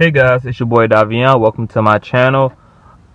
Hey guys, it's your boy Davian. Welcome to my channel.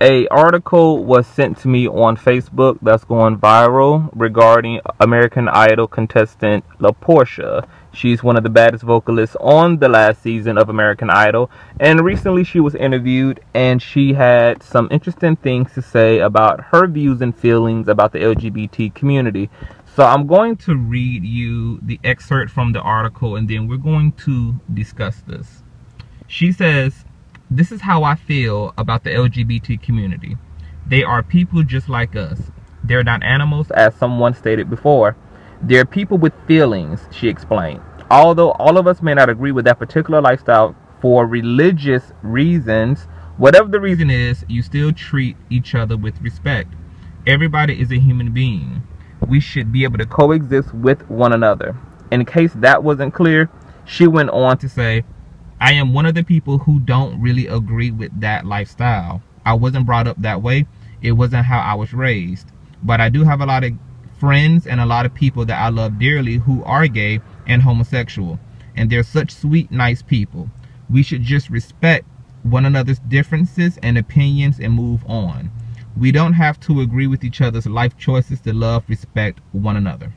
A article was sent to me on Facebook that's going viral regarding American Idol contestant LaPortia. She's one of the baddest vocalists on the last season of American Idol, and recently she was interviewed and she had some interesting things to say about her views and feelings about the LGBT community. So I'm going to read you the excerpt from the article and then we're going to discuss this. She says, "This is how I feel about the LGBT community. They are people just like us. They're not animals, as someone stated before. They're people with feelings," she explained. "Although all of us may not agree with that particular lifestyle for religious reasons, whatever the reason is, you still treat each other with respect. Everybody is a human being. We should be able to coexist with one another." In case that wasn't clear, she went on to say, "I am one of the people who don't really agree with that lifestyle. I wasn't brought up that way. It wasn't how I was raised. But I do have a lot of friends and a lot of people that I love dearly who are gay and homosexual. And they're such sweet, nice people. We should just respect one another's differences and opinions and move on. We don't have to agree with each other's life choices to love, respect one another."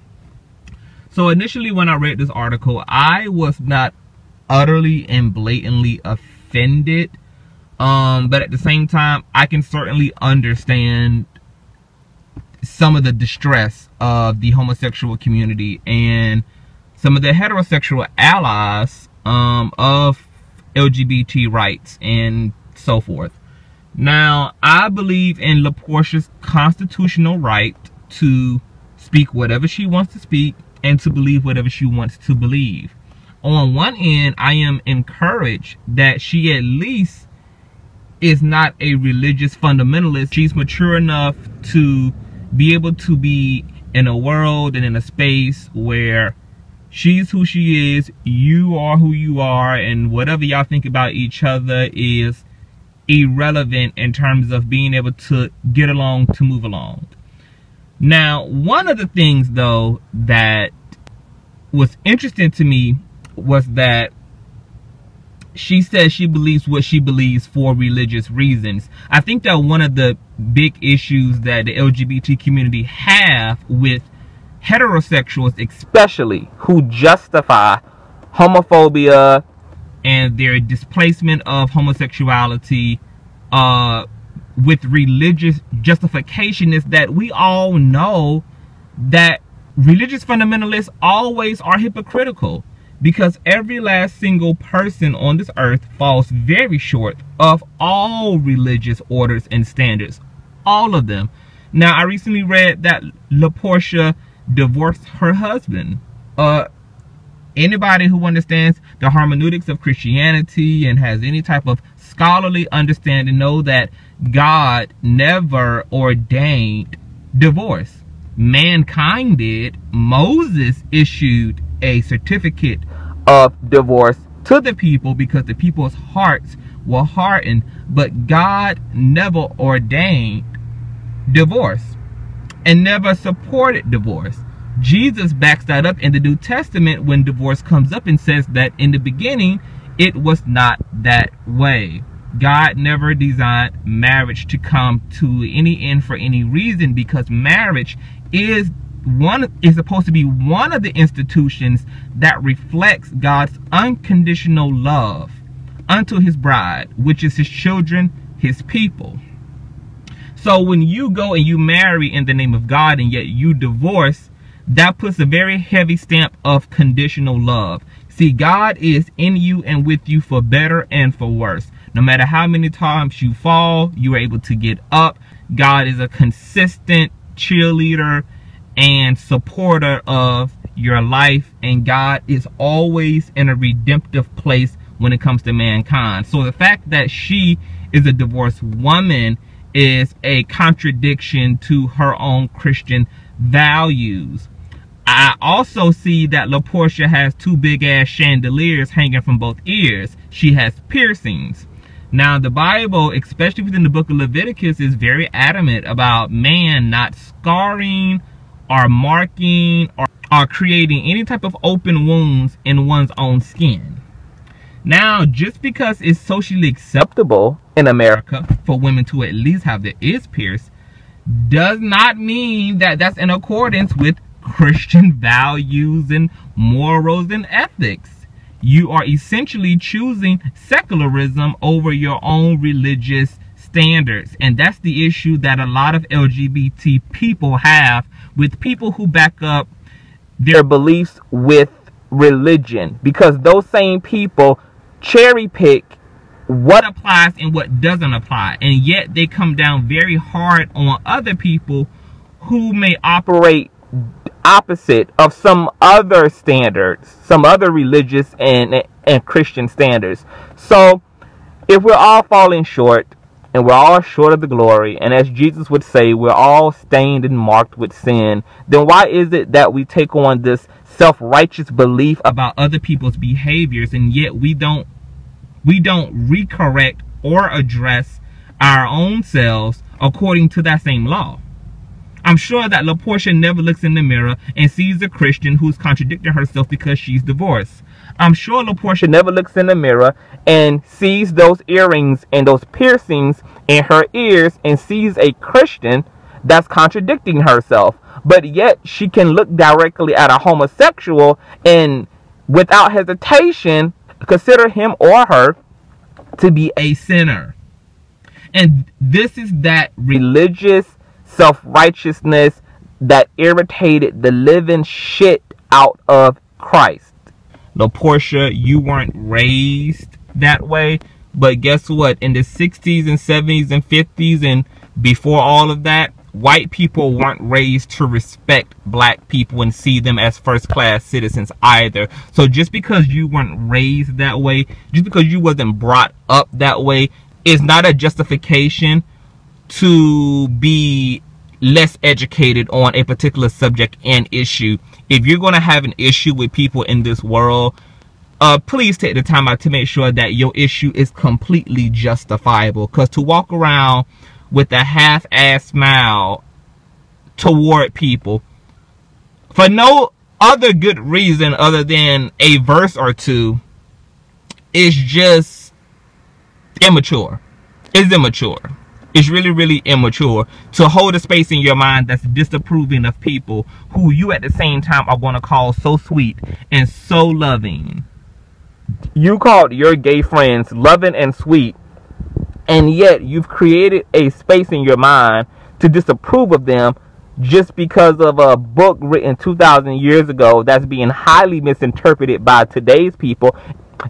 So initially when I read this article, I was not utterly and blatantly offended, but at the same time I can certainly understand some of the distress of the homosexual community and some of the heterosexual allies of LGBT rights and so forth. Now, I believe in LaPortia's constitutional right to speak whatever she wants to speak and to believe whatever she wants to believe. On one end, I am encouraged that she at least is not a religious fundamentalist. She's mature enough to be able to be in a world and in a space where she's who she is, you are who you are, and whatever y'all think about each other is irrelevant in terms of being able to get along, to move along. Now, one of the things though that was interesting to me was that she says she believes what she believes for religious reasons. I think that one of the big issues that the LGBT community have with heterosexuals, especially who justify homophobia and their displacement of homosexuality with religious justification, is that we all know that religious fundamentalists always are hypocritical, because every last single person on this earth falls very short of all religious orders and standards. All of them. Now, I recently read that LaPortia divorced her husband. Anybody who understands the hermeneutics of Christianity and has any type of scholarly understanding know that God never ordained divorce. Mankind did. Moses issued a certificate of divorce to the people because the people's hearts were hardened, but God never ordained divorce and never supported divorce. Jesus backs that up in the New Testament when divorce comes up and says that in the beginning it was not that way. God never designed marriage to come to any end for any reason, because marriage is supposed to be one of the institutions that reflects God's unconditional love unto his bride, which is his children, his people. So when you go and you marry in the name of God and yet you divorce, that puts a very heavy stamp of conditional love. See, God is in you and with you for better and for worse. No matter how many times you fall, you are able to get up. God is a consistent cheerleader and supporter of your life, and God is always in a redemptive place when it comes to mankind. So the fact that she is a divorced woman is a contradiction to her own Christian values. I also see that LaPortia has two big ass chandeliers hanging from both ears. She has piercings. Now, the Bible, especially within the book of Leviticus, is very adamant about man not scarring or marking or creating any type of open wounds in one's own skin. Now, just because it's socially acceptable in America for women to at least have their ears pierced, does not mean that that's in accordance with Christian values and morals and ethics. You are essentially choosing secularism over your own religious standards. And that's the issue that a lot of LGBT people have with people who back up their beliefs with religion, because those same people cherry pick what applies and what doesn't apply, and yet they come down very hard on other people who may operate opposite of some other standards, some other religious and Christian standards. So if we're all falling short, and we're all short of the glory, and as Jesus would say, we're all stained and marked with sin, then why is it that we take on this self-righteous belief about other people's behaviors, and yet we don't recorrect or address our own selves according to that same law? I'm sure that LaPortia never looks in the mirror and sees a Christian who's contradicting herself because she's divorced. I'm sure LaPortia never looks in the mirror and sees those earrings and those piercings in her ears and sees a Christian that's contradicting herself. But yet she can look directly at a homosexual and without hesitation consider him or her to be a sinner. And this is that religious self-righteousness that irritated the living shit out of Christ. LaPortia, you weren't raised that way, but guess what? In the 60s and 70s and 50s and before all of that, white people weren't raised to respect black people and see them as first-class citizens either. So just because you weren't raised that way, just because you wasn't brought up that way, is not a justification to be less educated on a particular subject and issue. If you're going to have an issue with people in this world, please take the time out to make sure that your issue is completely justifiable. Because to walk around with a half-ass smile toward people for no other good reason other than a verse or two is just immature. It's immature. It's really, really immature to hold a space in your mind that's disapproving of people who you at the same time are going to call so sweet and so loving. You called your gay friends loving and sweet, and yet you've created a space in your mind to disapprove of them just because of a book written 2,000 years ago that's being highly misinterpreted by today's people.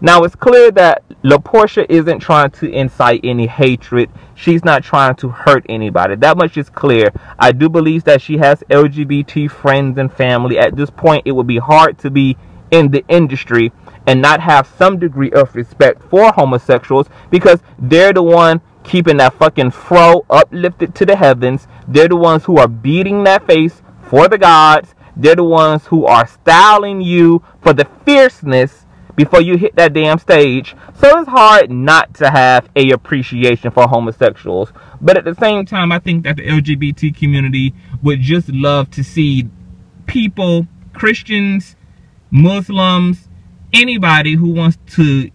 Now, it's clear that LaPortia isn't trying to incite any hatred. She's not trying to hurt anybody. That much is clear. I do believe that she has LGBT friends and family. At this point, it would be hard to be in the industry and not have some degree of respect for homosexuals, because they're the one keeping that fucking fro uplifted to the heavens. They're the ones who are beating that face for the gods. They're the ones who are styling you for the fierceness before you hit that damn stage. So it's hard not to have a appreciation for homosexuals. But at the same time, I think that the LGBT community would just love to see people, Christians, Muslims, anybody who wants to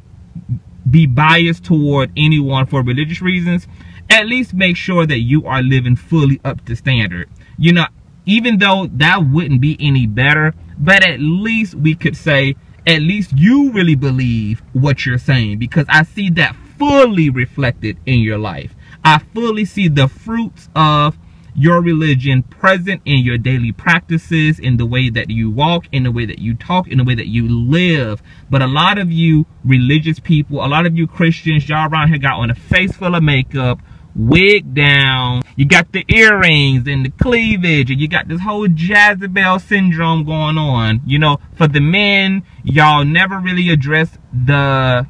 be biased toward anyone for religious reasons, at least make sure that you are living fully up to standard. You know, even though that wouldn't be any better, but at least we could say, at least you really believe what you're saying, because I see that fully reflected in your life. I fully see the fruits of your religion present in your daily practices, in the way that you walk, in the way that you talk, in the way that you live. But a lot of you religious people, a lot of you Christians, y'all around here got on a face full of makeup, wig down, you got the earrings and the cleavage, and you got this whole Jezebel syndrome going on. You know, for the men, y'all never really address the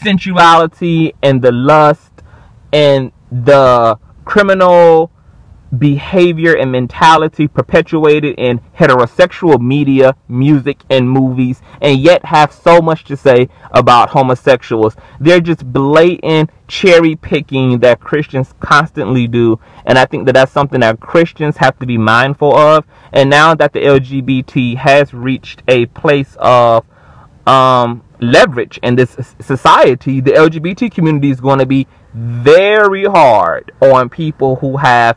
sensuality and the lust and the criminal behavior and mentality perpetuated in heterosexual media, music, and movies, and yet have so much to say about homosexuals. They're just blatant cherry picking that Christians constantly do, and I think that that's something that Christians have to be mindful of. And now that the LGBT has reached a place of leverage in this society, the LGBT community is going to be very hard on people who have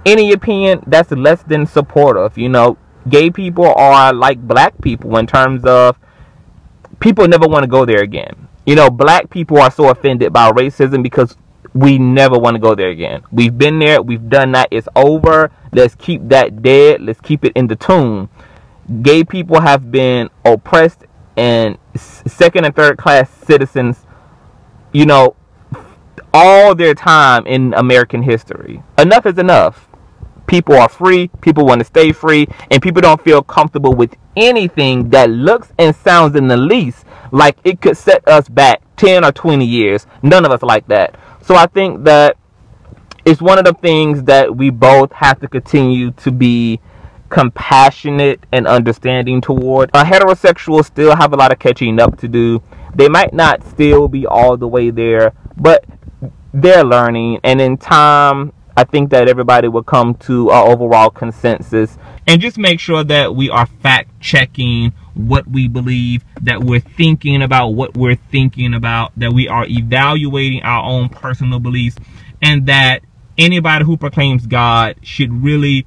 any opinion that's less than supportive. You know, gay people are like black people in terms of people never want to go there again. You know, black people are so offended by racism because we never want to go there again. We've been there. We've done that. It's over. Let's keep that dead. Let's keep it in the tomb. Gay people have been oppressed and second and third class citizens, you know, all their time in American history. Enough is enough. People are free. People want to stay free. And people don't feel comfortable with anything that looks and sounds in the least like it could set us back 10 or 20 years. None of us like that. So I think that it's one of the things that we both have to continue to be compassionate and understanding toward. Heterosexuals still have a lot of catching up to do. They might not still be all the way there, but they're learning. And in time, I think that everybody will come to an overall consensus. And just make sure that we are fact checking what we believe, that we're thinking about what we're thinking about, that we are evaluating our own personal beliefs, and that anybody who proclaims God should really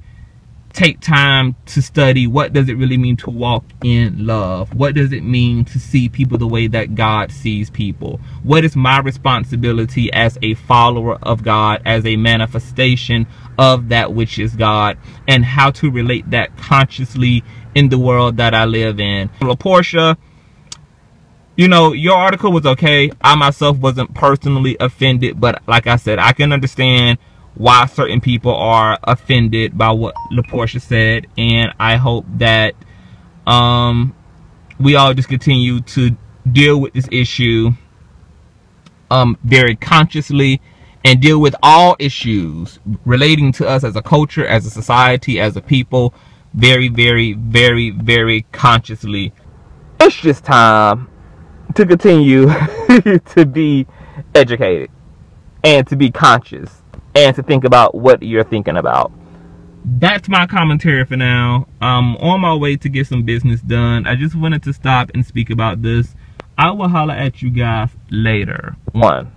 take time to study what does it really mean to walk in love. What does it mean to see people the way that God sees people? What is my responsibility as a follower of God, as a manifestation of that which is God, and how to relate that consciously in the world that I live in. LaPortia, you know, your article was okay. I myself wasn't personally offended, but like I said, I can understand why certain people are offended by what LaPortia said, and I hope that we all just continue to deal with this issue very consciously, and deal with all issues relating to us as a culture, as a society, as a people, very, very, very, very consciously. It's just time to continue to be educated and to be conscious and to think about what you're thinking about. That's my commentary for now. I'm on my way to get some business done. I just wanted to stop and speak about this. I will holler at you guys later. 1.